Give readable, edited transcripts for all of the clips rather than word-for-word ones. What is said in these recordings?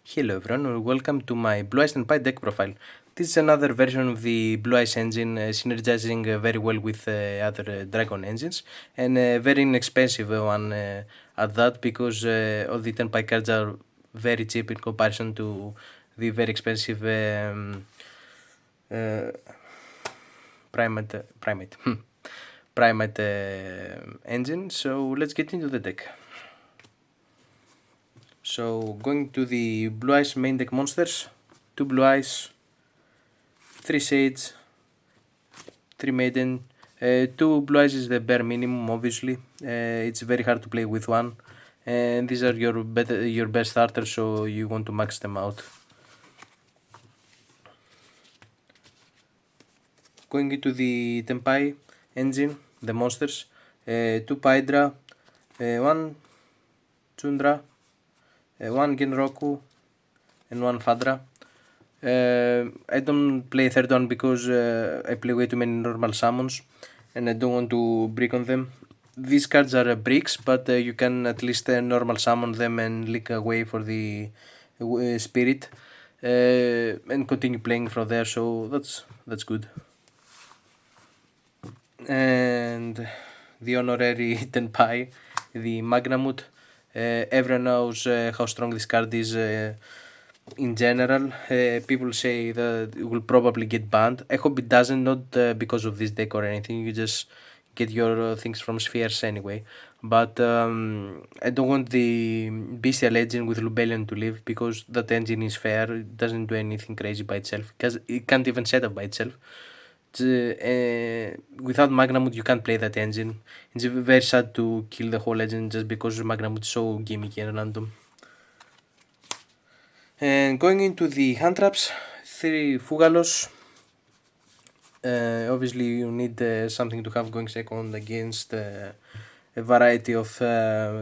Hello everyone, welcome to my Blue Eyes Tenpai deck profile. This is another version of the Blue Eyes engine, synergizing very well with other Dragon engines, and a very inexpensive one at that, because all the Tenpai cards are very cheap in comparison to the very expensive uh, primate engine. So let's get into the deck. So going to the Blue Eyes main deck monsters, 2 Blue Eyes, 3 Sage, 3 Maiden. 2 Blue Eyes is the bare minimum, obviously. It's very hard to play with one, and these are your best starters, so you want to max them out. Going into the Tenpai engine, the monsters, 2 Pydra, 1 Chundra, 1 Genroku, and 1 Fadra. I don't play third one because I play way too many normal summons and I don't want to brick on them. These cards are bricks, but you can at least normal summon them and lick away for the spirit and continue playing from there, so that's good. And the honorary Tenpai, the Magnamut. Everyone knows how strong this card is in general. People say that it will probably get banned. I hope it doesn't, not because of this deck or anything. You just get your things from spheres anyway. But I don't want the Bestial Engine with Lubellion to live, because that engine is fair. It doesn't do anything crazy by itself, because it can't even set up by itself. Without Magnamut, you can't play that engine. It's very sad to kill the whole engine just because Magnamut is so gimmicky and random. And going into the hand traps, 3 Fugalos. Obviously, you need something to have going second against a variety of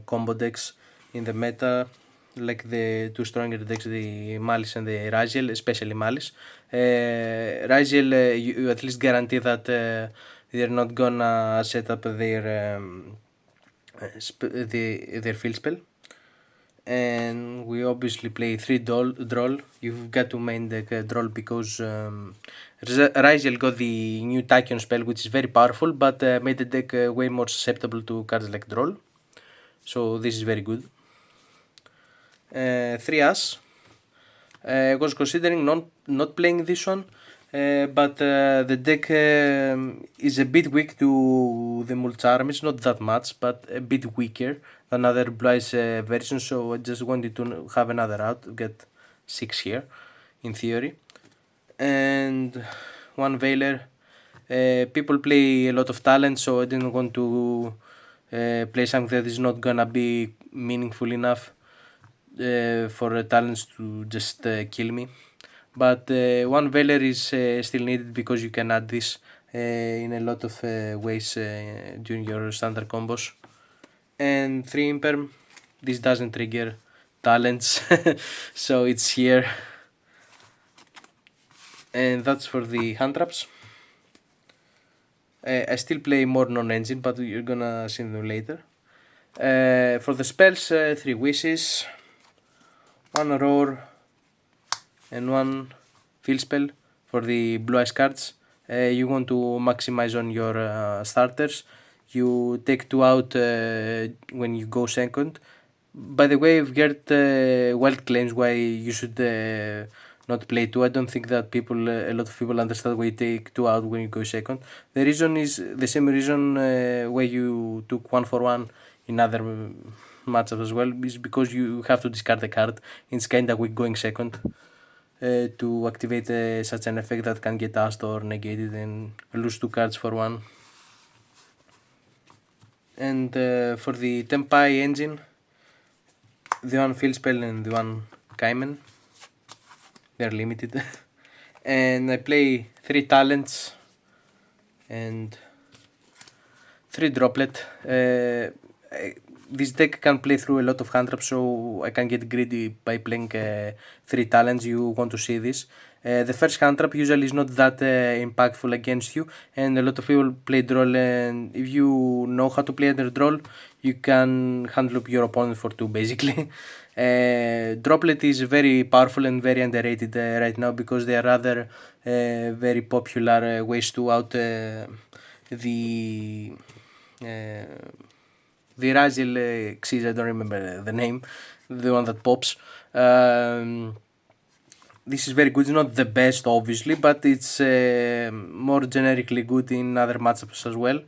combo decks in the meta, like the 2 stronger decks, the Malice and the Raziel, especially Malice. Raziel, you at least guarantee that they're not gonna set up their field spell. And we obviously play 3 Droll. You've got to main deck Droll because Raziel got the new Tachyon spell, which is very powerful, but made the deck way more susceptible to cards like Droll. So this is very good. 3 As. I was considering not playing this one, but the deck is a bit weak to the Mulcharm. Not that much, but a bit weaker than other Blue Eyes versions, so I just wanted to have another out, get 6 here, in theory. And 1 Veiler. People play a lot of talent, so I didn't want to play something that is not gonna be meaningful enough for talents to just kill me. But 1 Veiler is still needed, because you can add this in a lot of ways during your standard combos. And 3 Imperm. This doesn't trigger talents, so it's here. And that's for the hand traps. I still play more non-engine, but you're gonna see them later. For the spells, 3 Wishes, 1 Roar, and 1 Field Spell. For the Blue Eyes cards, you want to maximize on your starters. You take 2 out when you go second. By the way, I've heard wild claims why you should not play 2. I don't think that a lot of people understand why you take 2 out when you go second. The reason is the same reason why you took 1 for 1 in other matchups as well, is because you have to discard the card. It's kinda weak going second to activate such an effect that can get asked or negated and lose 2 cards for 1. And for the Tenpai engine, the 1 Field Spell and the 1 Kaimen, they're limited. And I play 3 talents and 3 droplet. This deck can play through a lot of hand traps, so I can get greedy by playing 3 talents. You want to see this. The first hand trap usually is not that impactful against you, and a lot of people play Droll, and if you know how to play under Droll, you can handle up your opponent for 2 basically. Droplet is very powerful and very underrated right now because they are rather very popular ways to out the Razil Xyz, I don't remember the name, the one that pops. This is very good. It's not the best, obviously, but it's more generically good in other matchups as well.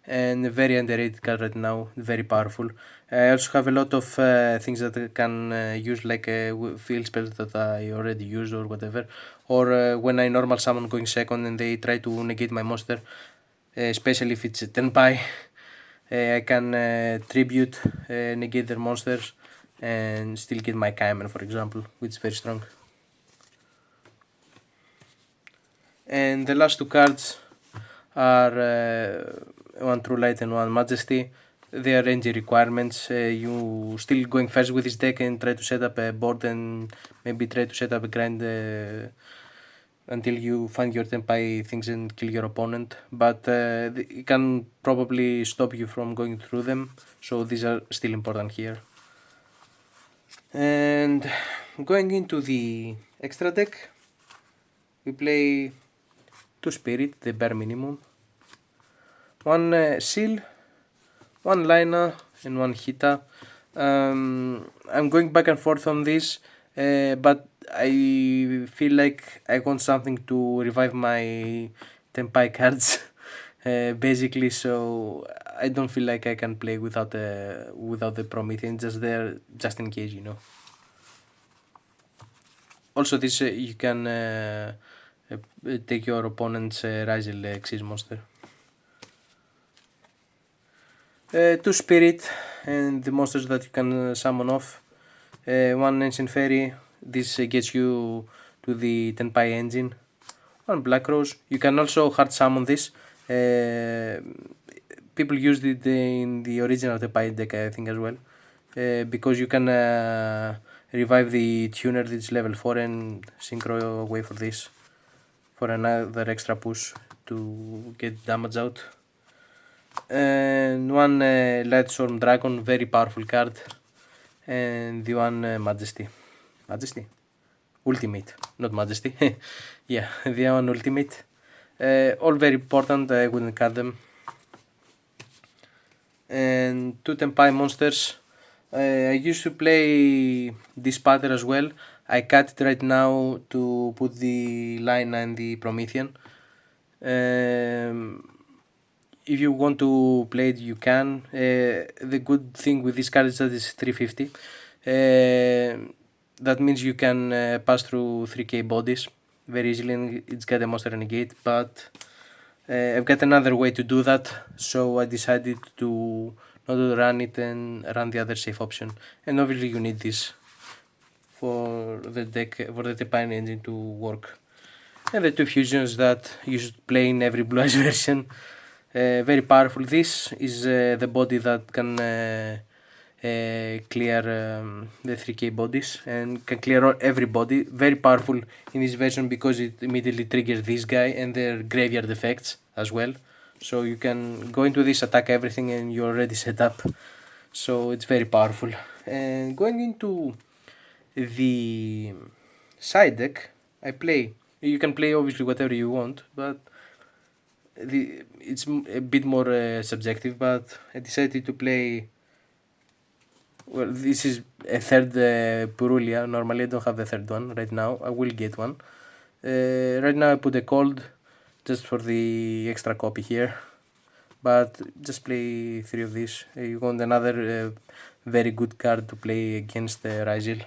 And a very underrated card right now, very powerful. I also have a lot of things that I can use, like field spells that I already use or whatever. Or when I normal summon going second and they try to negate my monster, especially if it's a Tenpai, I can tribute, negate their monsters, and still get my Kaiman, for example, which is very strong. And the last 2 cards are one True Light and one Majesty. They are NG requirements. You still going first with this deck and try to set up a board and maybe try to set up a grind until you find your Tenpai things and kill your opponent. But it can probably stop you from going through them. So these are still important here. And going into the extra deck, we play 2 Spirit, the bare minimum, 1 Seal, 1 Lina, and 1 Hita. I'm going back and forth on this, but I feel like I want something to revive my Tenpai cards, basically. So I don't feel like I can play without the Promethean just there, just in case, you know. Also, this you can take your opponent's Razel Xyz monster. 2 Spirit and the monsters that you can summon off. 1 Ancient Fairy, this gets you to the Tenpai engine. 1 Black Rose, you can also hard summon this. People used it in the original Tenpai deck, I think, as well. Because you can revive the tuner that's level 4 and synchro away for this. For another extra push to get damage out. And 1 Lightstorm Dragon, very powerful card. And the 1 Majesty. Ultimate, not Majesty. Yeah, the 1 Ultimate. All very important, I wouldn't cut them. And 2 Tenpai monsters. I used to play this pattern as well. I cut it right now to put the Lina and the Promethean. If you want to play it, you can. The good thing with this card is that it's 350. That means you can pass through 3k bodies very easily and it's got a monster renegade. But I've got another way to do that, so I decided to not run it and run the other safe option. And obviously you need this for the deck, for the Tenpai engine to work. And the 2 fusions that you should play in every Blue Eyes version. Very powerful. This is the body that can clear the 3k bodies and can clear every body. Very powerful in this version because it immediately triggers this guy and their graveyard effects as well. So you can go into this, attack everything, and you're already set up. So it's very powerful. And going into the side deck, you can play obviously whatever you want, but it's a bit more subjective. But I decided to play. Well, this is a third Purulia. Normally I don't have the third one right now. I will get one. Right now I put a cold just for the extra copy here. But just play 3 of these. You want another very good card to play against Ryzel.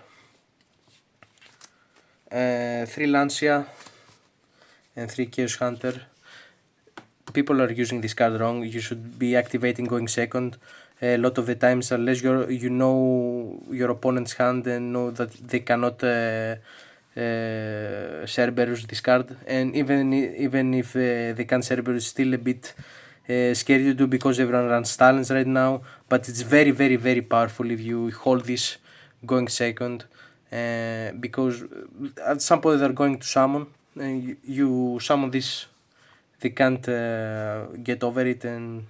3 Lancia and 3 Chaos Hunter. People are using this card wrong. You should be activating going second. A lot of the times, unless you know your opponent's hand and know that they cannot Cerberus this card, and even if they can Cerberus, still a bit scary to do because everyone runs talents right now. But it's very very very powerful if you hold this going second, because at some point they're going to summon, and you summon this, they can't get over it, and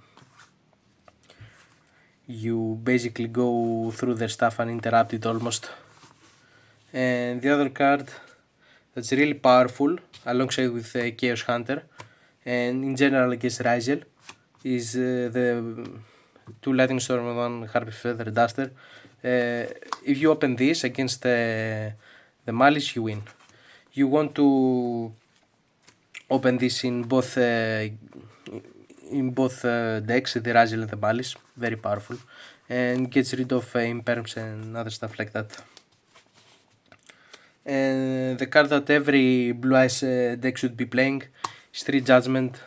you basically go through their stuff uninterrupted almost. And the other card that's really powerful alongside with Chaos Hunter and in general against Ryzel is the 2 Lightning Storm and 1 Harpy Feather Duster. If you open this against the Malice, you win. You want to open this in both decks, the Ryzel and the Malice, very powerful, and gets rid of imperms and other stuff like that. And the card that every Blue Eyes deck should be playing is 3 Judgment.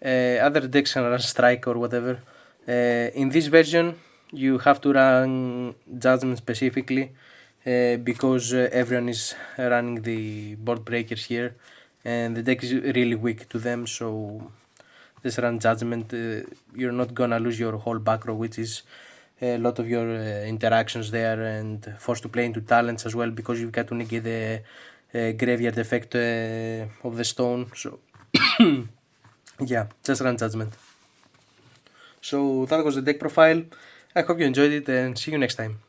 Other decks can run Strike or whatever. In this version you have to run Judgment specifically because everyone is running the board breakers here and the deck is really weak to them, so just run Judgment. You're not gonna lose your whole back row, which is a lot of your interactions there, and forced to play into talents as well because you've got to negate the graveyard effect of the stone. So yeah, just run Judgment. So that was the deck profile. I hope you enjoyed it and see you next time.